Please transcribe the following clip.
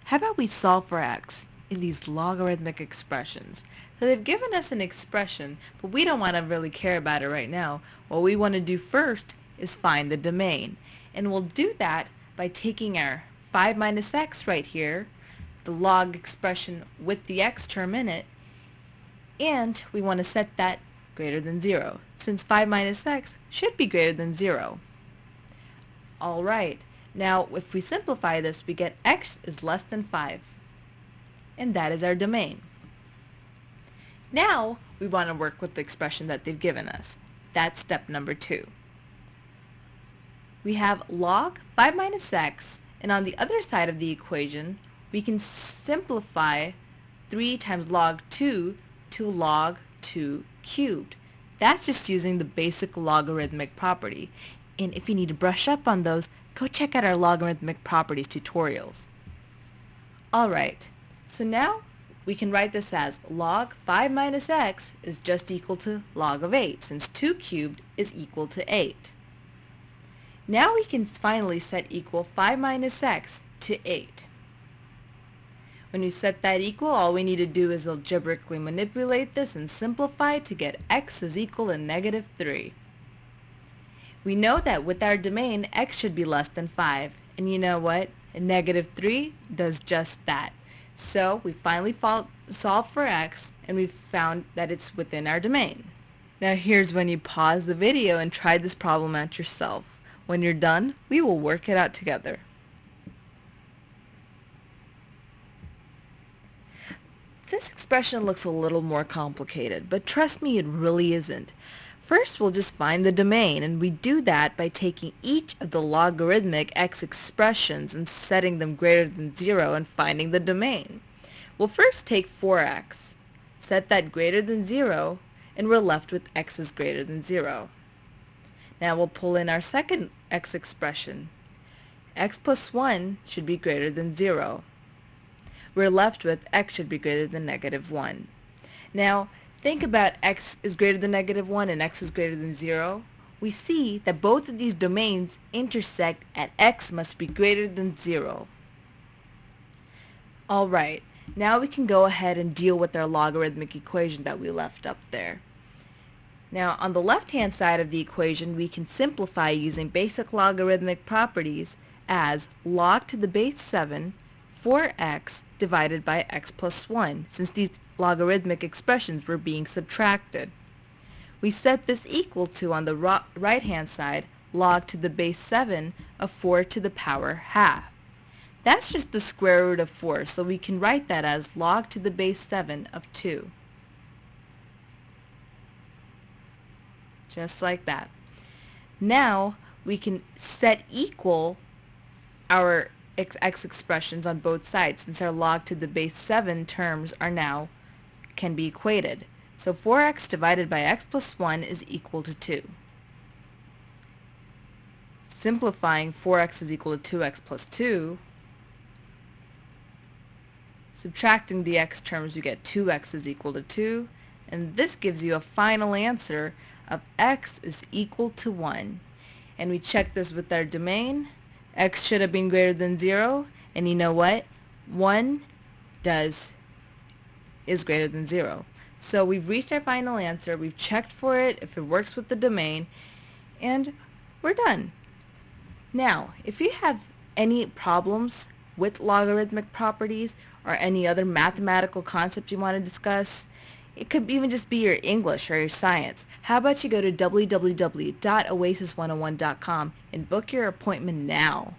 How about we solve for x in these logarithmic expressions? So they've given us an expression, but we don't want to really care about it right now. What we want to do first is find the domain. And we'll do that by taking our 5 minus x right here, the log expression with the x term in it, and we want to set that greater than 0, since 5 minus x should be greater than 0. Alright, now if we simplify this, we get x is less than 5, and that is our domain. Now we want to work with the expression that they've given us. That's step number 2. We have log 5 minus x, and on the other side of the equation we can simplify 3 times log 2 to log 2 cubed. That's just using the basic logarithmic property. And if you need to brush up on those, go check out our logarithmic properties tutorials. Alright, so now we can write this as log 5 minus x is just equal to log of 8, since 2 cubed is equal to 8. Now we can finally set equal 5 minus x to 8. When we set that equal, all we need to do is algebraically manipulate this and simplify to get x is equal to negative 3. We know that with our domain, x should be less than 5. And you know what? Negative 3 does just that. So we finally solved for x, and we've found that it's within our domain. Now here's when you pause the video and try this problem out yourself. When you're done, we will work it out together. This expression looks a little more complicated, but trust me, it really isn't. First, we'll just find the domain, and we do that by taking each of the logarithmic x expressions and setting them greater than 0 and finding the domain. We'll first take 4x, set that greater than 0, and we're left with x is greater than 0. Now we'll pull in our second x expression. X plus 1 should be greater than 0. We're left with x should be greater than negative 1. Now, think about x is greater than negative 1 and x is greater than 0. We see that both of these domains intersect at x must be greater than 0. Alright, now we can go ahead and deal with our logarithmic equation that we left up there. Now, on the left-hand side of the equation, we can simplify using basic logarithmic properties as log to the base 7 4x divided by x plus 1, since these logarithmic expressions were being subtracted. We set this equal to, on the right-hand side, log to the base 7 of 4 to the power half. That's just the square root of 4, so we can write that as log to the base 7 of 2. Just like that. Now we can set equal our x expressions on both sides, since our log to the base 7 terms are now can be equated. So 4x divided by x plus 1 is equal to 2. Simplifying, 4x is equal to 2x plus 2. Subtracting the x terms, we get 2x is equal to 2. And this gives you a final answer of x is equal to 1. And we check this with our domain. X should have been greater than 0, and you know what? 1 is greater than 0. So we've reached our final answer, we've checked for it, if it works with the domain, and we're done. Now, if you have any problems with logarithmic properties or any other mathematical concept you want to discuss, it could even just be your English or your science. How about you go to www.oasis101.com and book your appointment now.